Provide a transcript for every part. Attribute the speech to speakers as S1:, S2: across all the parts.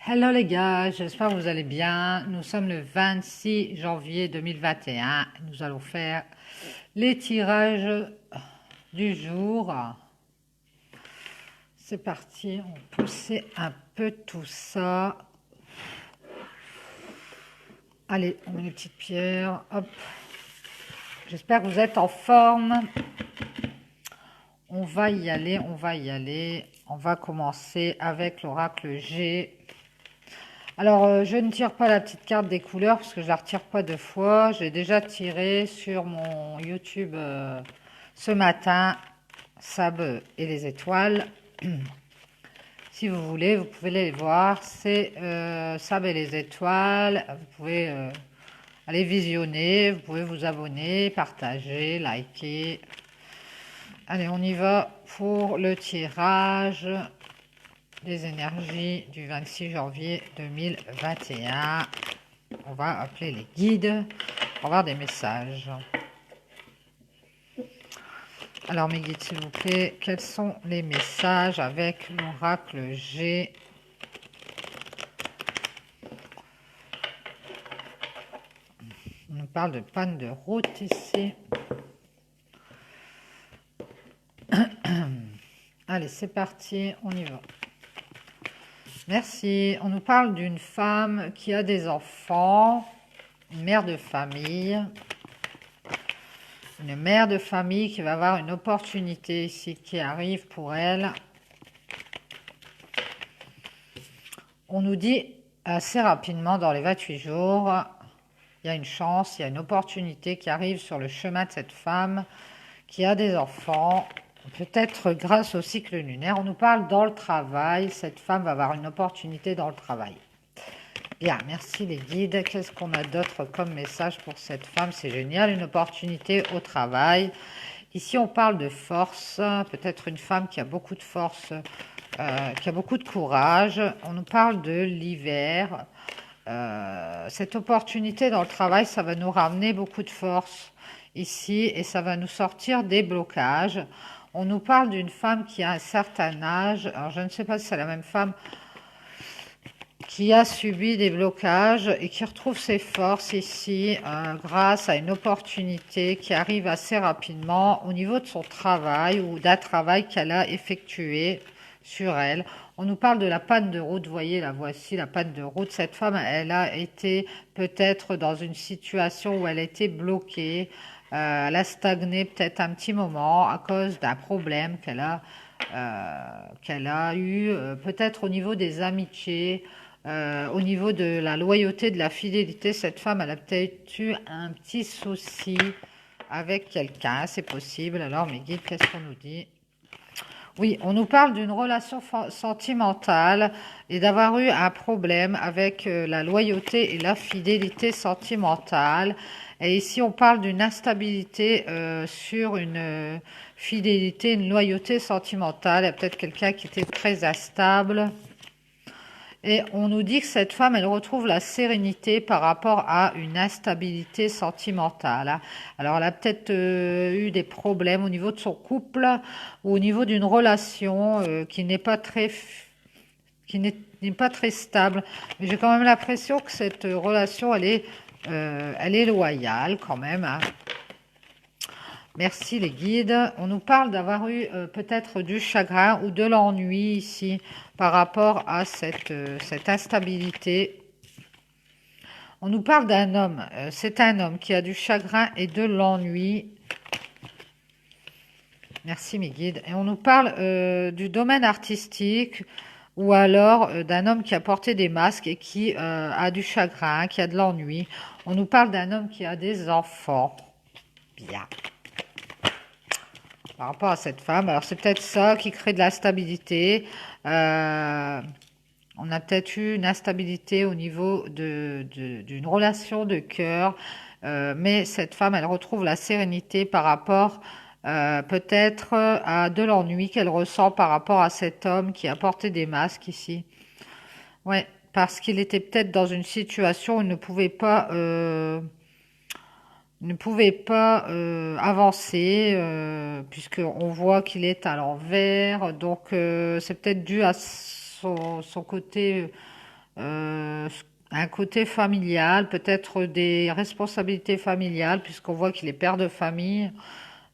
S1: Hello les gars, j'espère que vous allez bien. Nous sommes le 26 janvier 2021. Nous allons faire les tirages du jour. C'est parti, on va pousser un peu tout ça. Allez, on met les petites pierres. Hop. J'espère que vous êtes en forme. On va y aller, on va y aller. On va commencer avec l'oracle G. Alors, je ne tire pas la petite carte des couleurs parce que je la retire pas deux fois. J'ai déjà tiré sur mon YouTube ce matin, Sab et les étoiles. Si vous voulez, vous pouvez les voir. C'est Sab et les étoiles. Vous pouvez aller visionner, vous pouvez vous abonner, partager, liker. Allez, on y va pour le tirage des énergies du 26 janvier 2021. On va appeler les guides pour avoir des messages. Alors mes guides, s'il vous plaît, quels sont les messages avec l'oracle G? On nous parle de panne de route ici. Allez, c'est parti, on y va. Merci. On nous parle d'une femme qui a des enfants, une mère de famille. Une mère de famille qui va avoir une opportunité ici qui arrive pour elle. On nous dit assez rapidement dans les 28 jours, il y a une chance, il y a une opportunité qui arrive sur le chemin de cette femme qui a des enfants. Peut-être grâce au cycle lunaire. On nous parle dans le travail. Cette femme va avoir une opportunité dans le travail. Bien, merci les guides. Qu'est-ce qu'on a d'autre comme message pour cette femme? C'est génial, une opportunité au travail. Ici, on parle de force. Peut-être une femme qui a beaucoup de force, qui a beaucoup de courage. On nous parle de l'hiver. Cette opportunité dans le travail, ça va nous ramener beaucoup de force ici et ça va nous sortir des blocages. On nous parle d'une femme qui a un certain âge. Alors, je ne sais pas si c'est la même femme qui a subi des blocages et qui retrouve ses forces ici grâce à une opportunité qui arrive assez rapidement au niveau de son travail ou d'un travail qu'elle a effectué sur elle. On nous parle de la panne de route, vous voyez, la voici, la panne de route. Cette femme, elle a été peut-être dans une situation où elle était bloquée, elle a stagné peut-être un petit moment à cause d'un problème qu'elle a eu, peut-être au niveau des amitiés, au niveau de la loyauté, de la fidélité. Cette femme, elle a peut-être eu un petit souci avec quelqu'un, c'est possible. Alors, mes guides, qu'est-ce qu'on nous dit? Oui, on nous parle d'une relation sentimentale et d'avoir eu un problème avec la loyauté et la fidélité sentimentale. Et ici, on parle d'une instabilité sur une fidélité, une loyauté sentimentale. Il y a peut-être quelqu'un qui était très instable. Et on nous dit que cette femme, elle retrouve la sérénité par rapport à une instabilité sentimentale. Alors, elle a peut-être eu des problèmes au niveau de son couple ou au niveau d'une relation qui n'est pas très, n'est pas très stable. Mais j'ai quand même l'impression que cette relation, elle est loyale quand même, hein. Merci les guides. On nous parle d'avoir eu peut-être du chagrin ou de l'ennui ici par rapport à cette instabilité. On nous parle d'un homme. C'est un homme qui a du chagrin et de l'ennui. Merci mes guides. Et on nous parle du domaine artistique ou alors d'un homme qui a porté des masques et qui a du chagrin, qui a de l'ennui. On nous parle d'un homme qui a des enfants. Bien. Par rapport à cette femme. Alors c'est peut-être ça qui crée de la stabilité. On a peut-être eu une instabilité au niveau d'une relation de cœur. Mais cette femme, elle retrouve la sérénité par rapport peut-être à de l'ennui qu'elle ressent par rapport à cet homme qui a porté des masques ici. Ouais, parce qu'il était peut-être dans une situation où il ne pouvait pas avancer puisqu'on voit qu'il est à l'envers. Donc c'est peut-être dû à son côté un côté familial, peut-être des responsabilités familiales, puisqu'on voit qu'il est père de famille.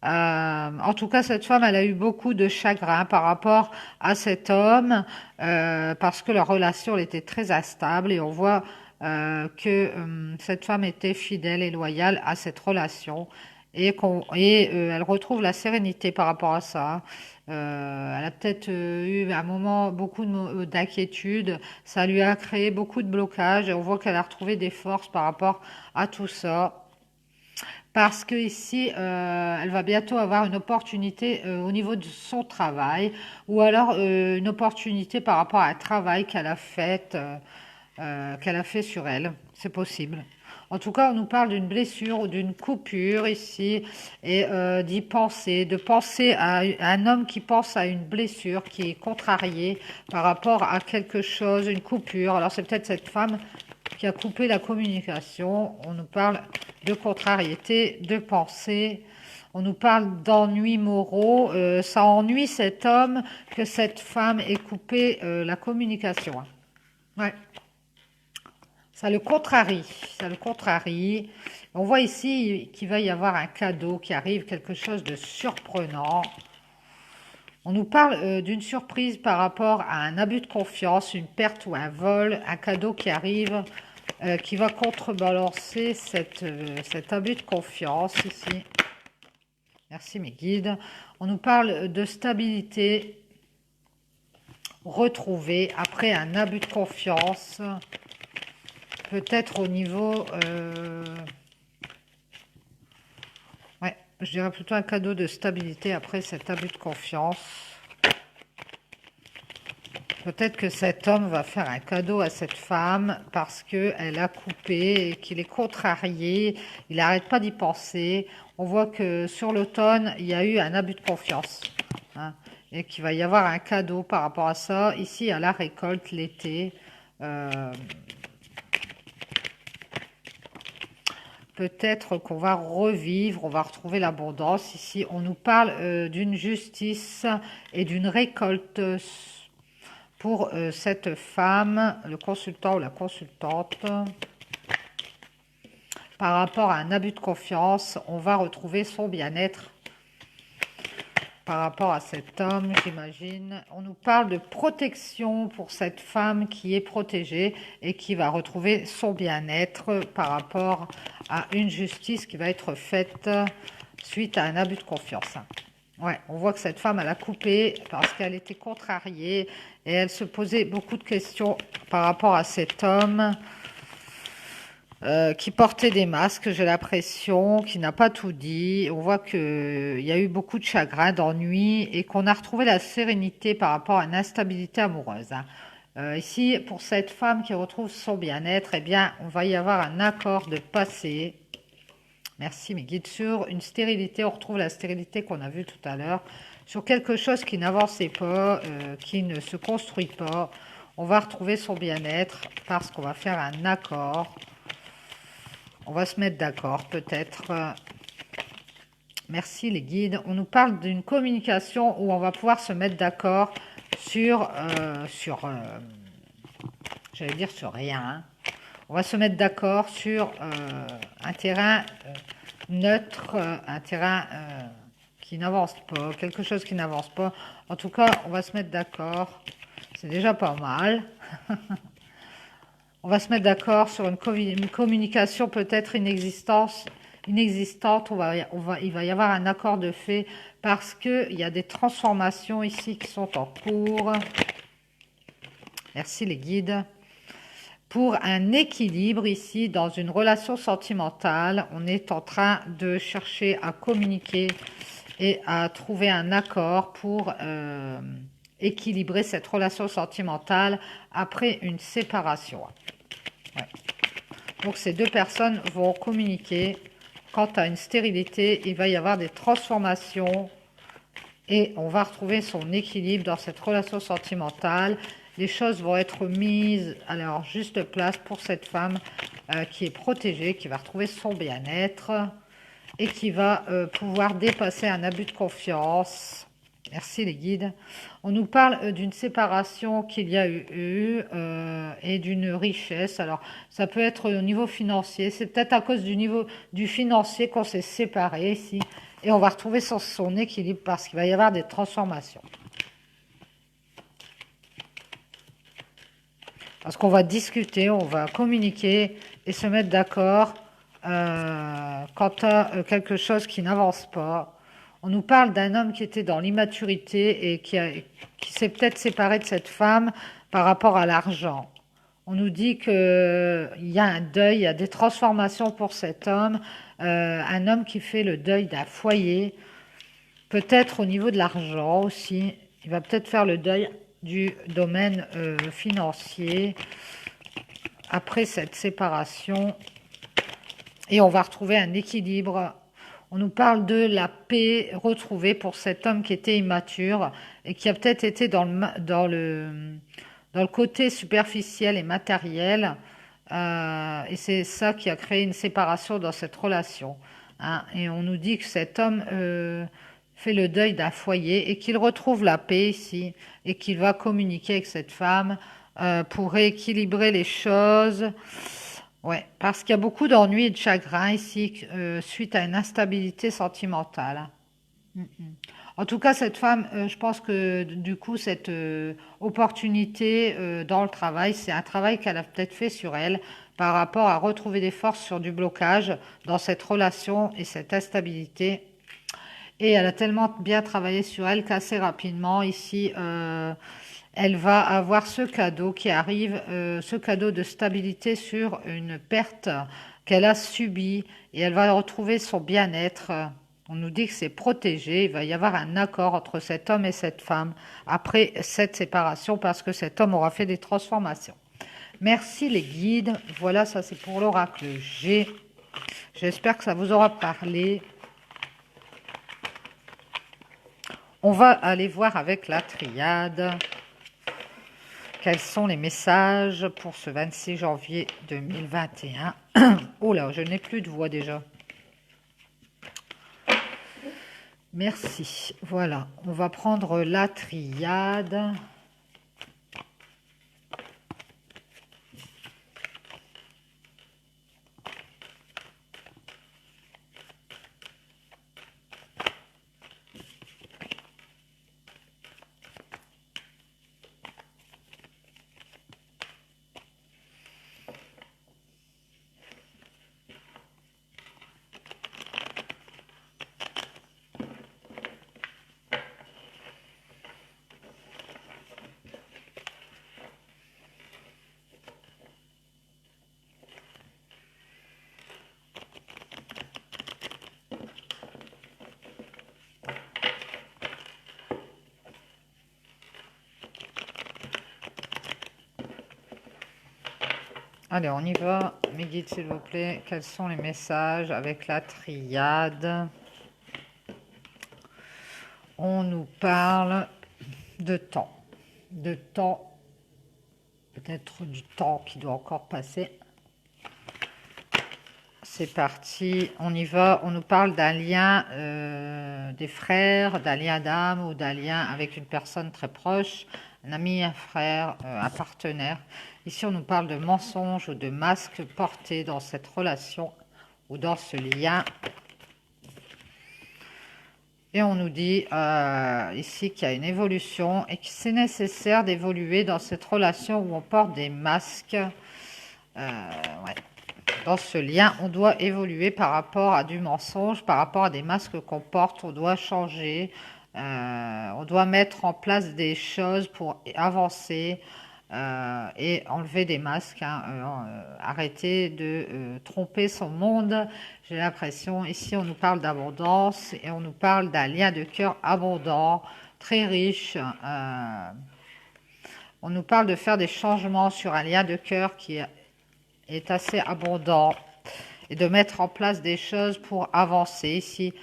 S1: En tout cas, cette femme, elle a eu beaucoup de chagrin par rapport à cet homme, parce que leur relation elle était très instable et on voit que cette femme était fidèle et loyale à cette relation et elle retrouve la sérénité par rapport à ça. Elle a peut-être eu à un moment beaucoup d'inquiétude, ça lui a créé beaucoup de blocages et on voit qu'elle a retrouvé des forces par rapport à tout ça. Parce que ici, elle va bientôt avoir une opportunité au niveau de son travail, ou alors une opportunité par rapport à un travail qu'elle a fait sur elle. C'est possible. En tout cas, on nous parle d'une blessure ou d'une coupure ici, et d'y penser, de penser à un homme qui pense à une blessure, qui est contrarié par rapport à quelque chose, une coupure. Alors c'est peut-être cette femme qui a coupé la communication. On nous parle de contrariété, de pensée. On nous parle d'ennuis moraux. Ça ennuie cet homme que cette femme ait coupé la communication. Ouais. Ça le contrarie. Ça le contrarie. On voit ici qu'il va y avoir un cadeau qui arrive, quelque chose de surprenant. On nous parle d'une surprise par rapport à un abus de confiance, une perte ou un vol, un cadeau qui arrive, qui va contrebalancer cet abus de confiance ici. Merci mes guides. On nous parle de stabilité retrouvée après un abus de confiance, peut-être au niveau... ouais, je dirais plutôt un cadeau de stabilité après cet abus de confiance. Peut-être que cet homme va faire un cadeau à cette femme parce qu'elle a coupé et qu'il est contrarié. Il n'arrête pas d'y penser. On voit que sur l'automne, il y a eu un abus de confiance. Hein, et qu'il va y avoir un cadeau par rapport à ça. Ici, à la récolte, l'été. Peut-être qu'on va revivre, on va retrouver l'abondance. Ici, on nous parle d'une justice et d'une récolte pour cette femme, le consultant ou la consultante. Par rapport à un abus de confiance, on va retrouver son bien-être. Par rapport à cet homme, j'imagine. On nous parle de protection pour cette femme qui est protégée et qui va retrouver son bien-être par rapport à une justice qui va être faite suite à un abus de confiance. Ouais, on voit que cette femme, elle a coupé parce qu'elle était contrariée et elle se posait beaucoup de questions par rapport à cet homme qui portait des masques, j'ai l'impression, qui n'a pas tout dit. On voit qu'il y a eu beaucoup de chagrin, d'ennui et qu'on a retrouvé la sérénité par rapport à une instabilité amoureuse. Ici, pour cette femme qui retrouve son bien-être, eh bien, on va y avoir un accord de passé. Merci mes guides. Sur une stérilité, on retrouve la stérilité qu'on a vue tout à l'heure. Sur quelque chose qui n'avançait pas, qui ne se construit pas, on va retrouver son bien-être parce qu'on va faire un accord. On va se mettre d'accord peut-être. Merci les guides. On nous parle d'une communication où on va pouvoir se mettre d'accord sur j'allais dire sur rien. Hein. On va se mettre d'accord sur un terrain neutre, un terrain qui n'avance pas, quelque chose qui n'avance pas. En tout cas, on va se mettre d'accord. C'est déjà pas mal. On va se mettre d'accord sur une communication peut-être inexistante. Il va y avoir un accord de fait parce qu'il y a des transformations ici qui sont en cours. Merci les guides. Pour un équilibre ici dans une relation sentimentale, on est en train de chercher à communiquer et à trouver un accord pour équilibrer cette relation sentimentale après une séparation. Ouais. Donc ces deux personnes vont communiquer. Quant à une stérilité, il va y avoir des transformations et on va retrouver son équilibre dans cette relation sentimentale. Les choses vont être mises à leur juste place pour cette femme qui est protégée, qui va retrouver son bien-être et qui va pouvoir dépasser un abus de confiance. Merci les guides. On nous parle d'une séparation qu'il y a eu et d'une richesse. Alors, ça peut être au niveau financier. C'est peut-être à cause du niveau du financier qu'on s'est séparés ici. Et on va retrouver son équilibre parce qu'il va y avoir des transformations. Parce qu'on va discuter, on va communiquer et se mettre d'accord quant à quelque chose qui n'avance pas. On nous parle d'un homme qui était dans l'immaturité et qui s'est peut-être séparé de cette femme par rapport à l'argent. On nous dit qu'il y a un deuil, il y a des transformations pour cet homme, un homme qui fait le deuil d'un foyer, peut-être au niveau de l'argent aussi. Il va peut-être faire le deuil du domaine financier après cette séparation. Et on va retrouver un équilibre. On nous parle de la paix retrouvée pour cet homme qui était immature et qui a peut-être été dans le côté superficiel et matériel. Et c'est ça qui a créé une séparation dans cette relation. Hein. Et on nous dit que cet homme fait le deuil d'un foyer et qu'il retrouve la paix ici et qu'il va communiquer avec cette femme pour rééquilibrer les choses. Ouais, parce qu'il y a beaucoup d'ennuis et de chagrin ici suite à une instabilité sentimentale. En tout cas, cette femme, je pense que du coup, cette opportunité dans le travail, c'est un travail qu'elle a peut-être fait sur elle par rapport à retrouver des forces sur du blocage dans cette relation et cette instabilité. Et elle a tellement bien travaillé sur elle qu'assez rapidement, ici, elle va avoir ce cadeau qui arrive, ce cadeau de stabilité sur une perte qu'elle a subie. Et elle va retrouver son bien-être. On nous dit que c'est protégé. Il va y avoir un accord entre cet homme et cette femme après cette séparation parce que cet homme aura fait des transformations. Merci les guides. Voilà, ça c'est pour l'oracle G. J'espère que ça vous aura parlé. On va aller voir avec la triade quels sont les messages pour ce 26 janvier 2021. Oh là, je n'ai plus de voix déjà. Merci. Voilà, on va prendre la triade. Allez, on y va. Mes guides, s'il vous plaît. Quels sont les messages avec la triade? On nous parle de temps. De temps. Peut-être du temps qui doit encore passer. C'est parti. On y va. On nous parle d'un lien des frères, d'un lien d'âme ou d'un lien avec une personne très proche. Un ami, un frère, un partenaire. Ici, on nous parle de mensonges ou de masques portés dans cette relation ou dans ce lien. Et on nous dit ici qu'il y a une évolution et que c'est nécessaire d'évoluer dans cette relation où on porte des masques. Ouais. Dans ce lien, on doit évoluer par rapport à du mensonge, par rapport à des masques qu'on porte, on doit changer, on doit mettre en place des choses pour avancer et enlever des masques, hein, arrêter de tromper son monde. J'ai l'impression, ici on nous parle d'abondance et on nous parle d'un lien de cœur abondant, très riche. On nous parle de faire des changements sur un lien de cœur qui est assez abondant et de mettre en place des choses pour avancer ici,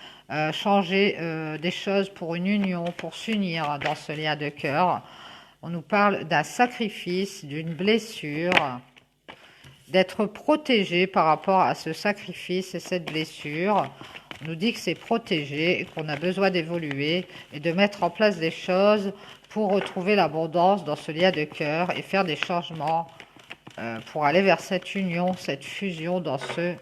S1: changer des choses pour une union, pour s'unir dans ce lien de cœur. On nous parle d'un sacrifice, d'une blessure, d'être protégé par rapport à ce sacrifice et cette blessure. nous dit que c'est protégé et qu'on a besoin d'évoluer et de mettre en place des choses pour retrouver l'abondance dans ce lien de cœur et faire des changements pour aller vers cette union, cette fusion, dans ce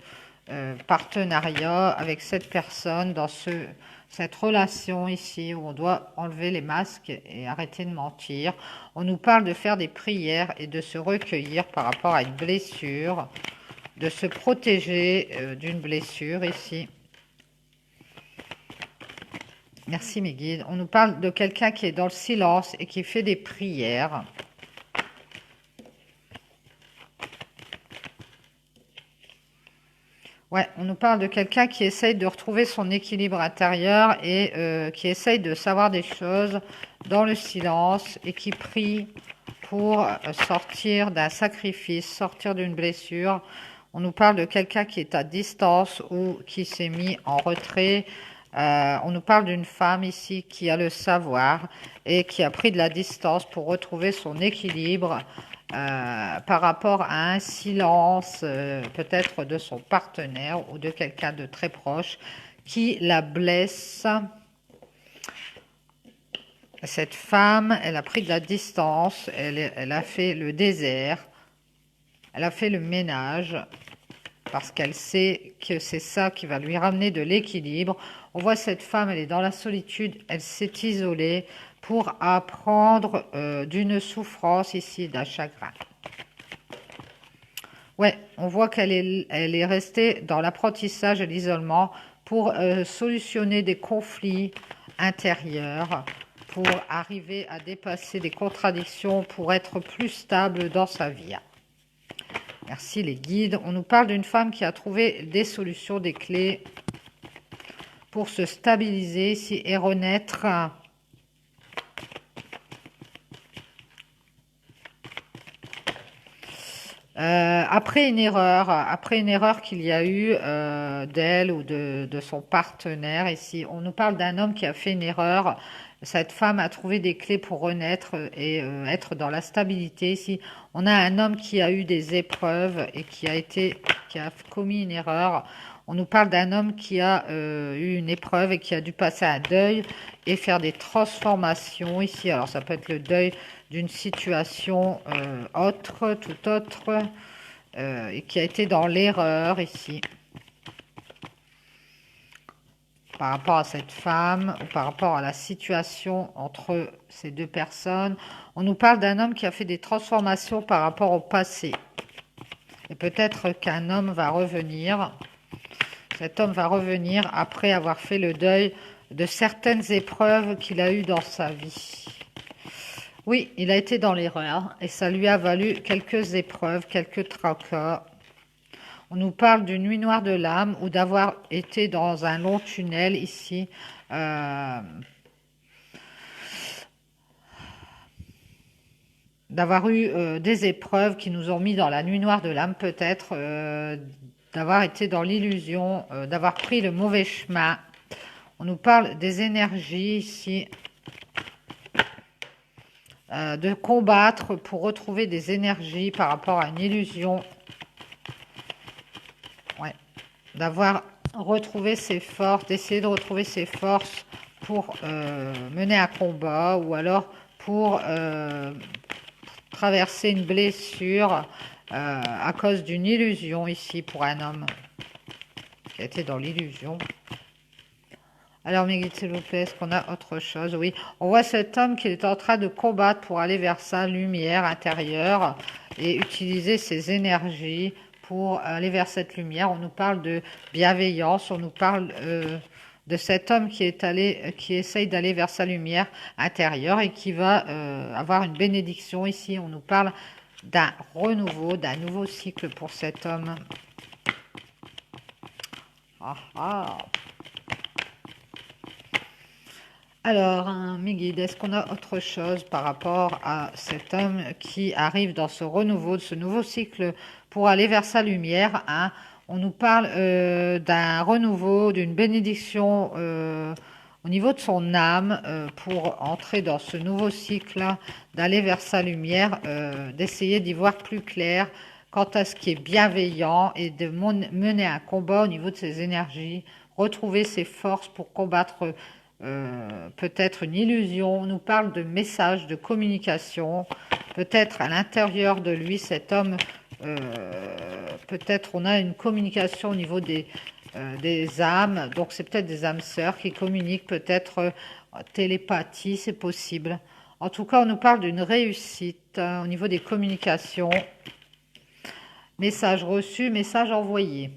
S1: partenariat avec cette personne, dans cette relation ici où on doit enlever les masques et arrêter de mentir. On nous parle de faire des prières et de se recueillir par rapport à une blessure, de se protéger d'une blessure ici. Merci mes guides. On nous parle de quelqu'un qui est dans le silence et qui fait des prières. Ouais, on nous parle de quelqu'un qui essaye de retrouver son équilibre intérieur et qui essaye de savoir des choses dans le silence et qui prie pour sortir d'un sacrifice, sortir d'une blessure. On nous parle de quelqu'un qui est à distance ou qui s'est mis en retrait. On nous parle d'une femme ici qui a le savoir et qui a pris de la distance pour retrouver son équilibre par rapport à un silence peut-être de son partenaire ou de quelqu'un de très proche qui la blesse. Cette femme, elle a pris de la distance, elle a fait le désert, elle a fait le ménage parce qu'elle sait que c'est ça qui va lui ramener de l'équilibre. On voit cette femme, elle est dans la solitude, elle s'est isolée pour apprendre d'une souffrance ici, d'un chagrin. Ouais, on voit qu'elle est restée dans l'apprentissage et l'isolement pour solutionner des conflits intérieurs, pour arriver à dépasser des contradictions, pour être plus stable dans sa vie. Merci les guides. On nous parle d'une femme qui a trouvé des solutions, des clés pour se stabiliser ici et renaître. Après une erreur qu'il y a eu d'elle ou de son partenaire ici, on nous parle d'un homme qui a fait une erreur. Cette femme a trouvé des clés pour renaître et être dans la stabilité. Ici, on a un homme qui a eu des épreuves et qui a commis une erreur. On nous parle d'un homme qui a eu une épreuve et qui a dû passer un deuil et faire des transformations ici. Alors, ça peut être le deuil d'une situation tout autre, et qui a été dans l'erreur ici. Par rapport à cette femme ou par rapport à la situation entre ces deux personnes. On nous parle d'un homme qui a fait des transformations par rapport au passé. Et peut-être qu'un homme va revenir. Cet homme va revenir après avoir fait le deuil de certaines épreuves qu'il a eues dans sa vie. Oui, il a été dans l'erreur et ça lui a valu quelques épreuves, quelques tracas. On nous parle d'une nuit noire de l'âme ou d'avoir été dans un long tunnel ici. D'avoir eu des épreuves qui nous ont mis dans la nuit noire de l'âme, peut-être d'avoir été dans l'illusion, d'avoir pris le mauvais chemin. On nous parle des énergies ici, de combattre pour retrouver des énergies par rapport à une illusion. Ouais. D'avoir retrouvé ses forces, d'essayer de retrouver ses forces pour mener un combat ou alors pour traverser une blessure à cause d'une illusion ici pour un homme qui a été dans l'illusion. Alors mes guides, s'il vous plaît, est-ce qu'on a autre chose? Oui, on voit cet homme qui est en train de combattre pour aller vers sa lumière intérieure et utiliser ses énergies pour aller vers cette lumière. On nous parle de bienveillance, on nous parle de cet homme qui essaye d'aller vers sa lumière intérieure et qui va avoir une bénédiction ici. On nous parle d'un renouveau, d'un nouveau cycle pour cet homme. Ah ah. Alors, mes guides, est-ce qu'on a autre chose par rapport à cet homme qui arrive dans ce renouveau, de ce nouveau cycle pour aller vers sa lumière, hein? On nous parle d'un renouveau, d'une bénédiction au niveau de son âme pour entrer dans ce nouveau cycle, d'aller vers sa lumière, d'essayer d'y voir plus clair quant à ce qui est bienveillant et de mener un combat au niveau de ses énergies retrouver ses forces pour combattre peut-être une illusion. On nous parle de messages, de communication. Peut-être à l'intérieur de lui, cet homme, peut-être on a une communication au niveau des âmes. Donc c'est peut-être des âmes sœurs qui communiquent, peut-être télépathie, c'est possible. En tout cas, on nous parle d'une réussite au niveau des communications. Message reçu, message envoyé.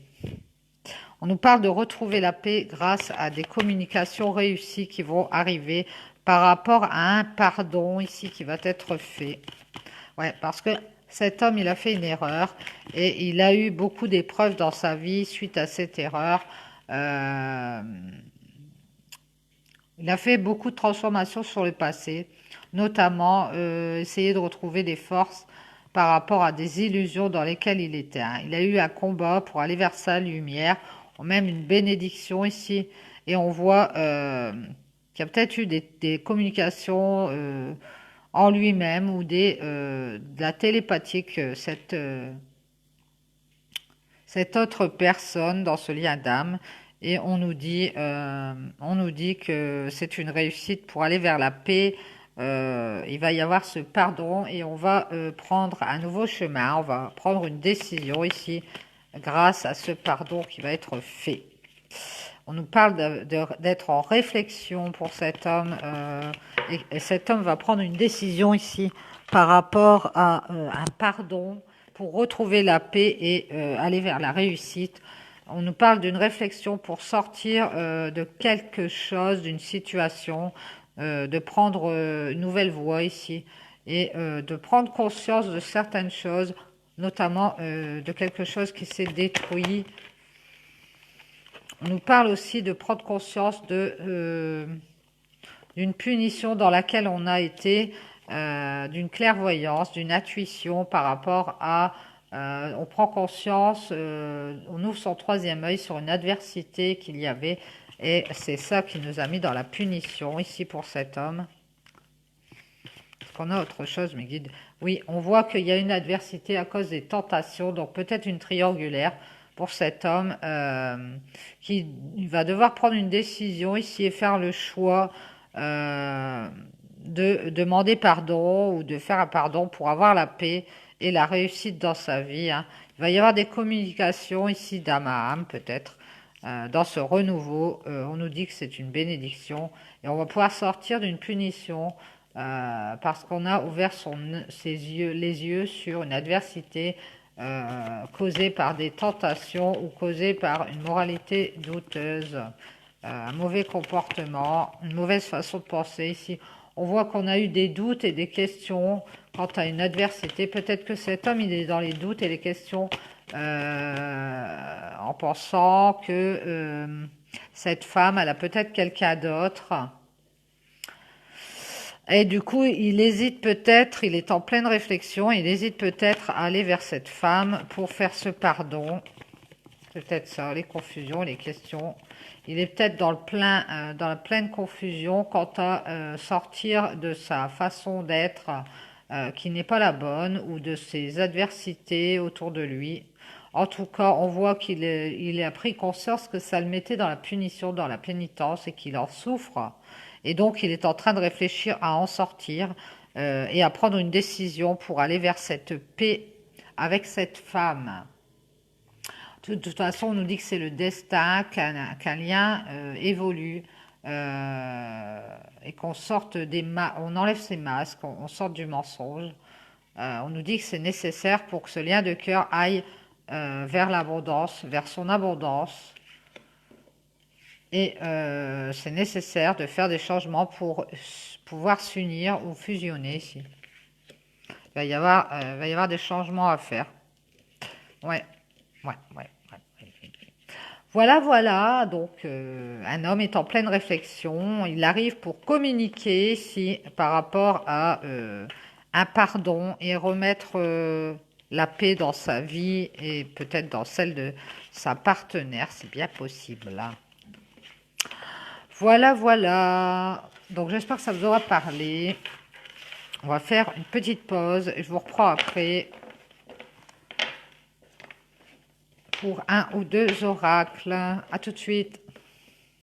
S1: On nous parle de retrouver la paix grâce à des communications réussies qui vont arriver par rapport à un pardon ici qui va être fait. Ouais, parce que cet homme, il a fait une erreur et il a eu beaucoup d'épreuves dans sa vie suite à cette erreur. Il a fait beaucoup de transformations sur le passé, notamment essayer de retrouver des forces par rapport à des illusions dans lesquelles il était. Il a eu un combat pour aller vers sa lumière, ou même une bénédiction ici. Et on voit qu'il y a peut-être eu des communications en lui-même ou de la télépathie que cette autre personne dans ce lien d'âme. Et on nous dit que c'est une réussite pour aller vers la paix. Il va y avoir ce pardon et on va prendre un nouveau chemin. On va prendre une décision ici grâce à ce pardon qui va être fait. On nous parle d'être en réflexion pour cet homme et cet homme va prendre une décision ici par rapport à un pardon pour retrouver la paix et aller vers la réussite. On nous parle d'une réflexion pour sortir de quelque chose, d'une situation, de prendre une nouvelle voie ici et de prendre conscience de certaines choses, notamment de quelque chose qui s'est détruit. On nous parle aussi de prendre conscience d'une punition dans laquelle on a été, d'une clairvoyance, d'une intuition par rapport à... on prend conscience, on ouvre son troisième œil sur une adversité qu'il y avait et c'est ça qui nous a mis dans la punition ici pour cet homme. Est-ce qu'on a autre chose, mes guides? Oui, on voit qu'il y a une adversité à cause des tentations, donc peut-être une triangulaire pour cet homme qui va devoir prendre une décision ici et faire le choix de demander pardon ou de faire un pardon pour avoir la paix et la réussite dans sa vie. Il va y avoir des communications ici d'âme à âme peut-être. Dans ce renouveau, on nous dit que c'est une bénédiction et on va pouvoir sortir d'une punition parce qu'on a ouvert les yeux sur une adversité causée par des tentations ou causée par une moralité douteuse, un mauvais comportement, une mauvaise façon de penser ici. On voit qu'on a eu des doutes et des questions quant à une adversité. Peut-être que cet homme, il est dans les doutes et les questions en pensant que cette femme, elle a peut-être quelqu'un d'autre. Et du coup, il hésite peut-être, il est en pleine réflexion, il hésite peut-être à aller vers cette femme pour faire ce pardon. C'est peut-être ça, les confusions, les questions. Il est peut-être dans la pleine confusion quant à sortir de sa façon d'être qui n'est pas la bonne ou de ses adversités autour de lui. En tout cas, on voit il a pris conscience que ça le mettait dans la punition, dans la pénitence et qu'il en souffre. Et donc, il est en train de réfléchir à en sortir et à prendre une décision pour aller vers cette paix avec cette femme. De toute façon, on nous dit que c'est le destin, qu'un lien évolue et qu'on sorte on enlève ses masques, on sorte du mensonge. On nous dit que c'est nécessaire pour que ce lien de cœur aille vers l'abondance, vers son abondance. Et c'est nécessaire de faire des changements pour pouvoir s'unir ou fusionner ici. Il va y avoir des changements à faire. Ouais. Voilà. Donc, un homme est en pleine réflexion. Il arrive pour communiquer ici par rapport à un pardon et remettre la paix dans sa vie et peut-être dans celle de sa partenaire. C'est bien possible, là. Voilà. Donc, j'espère que ça vous aura parlé. On va faire une petite pause et je vous reprends après pour un ou deux oracles. À tout de suite.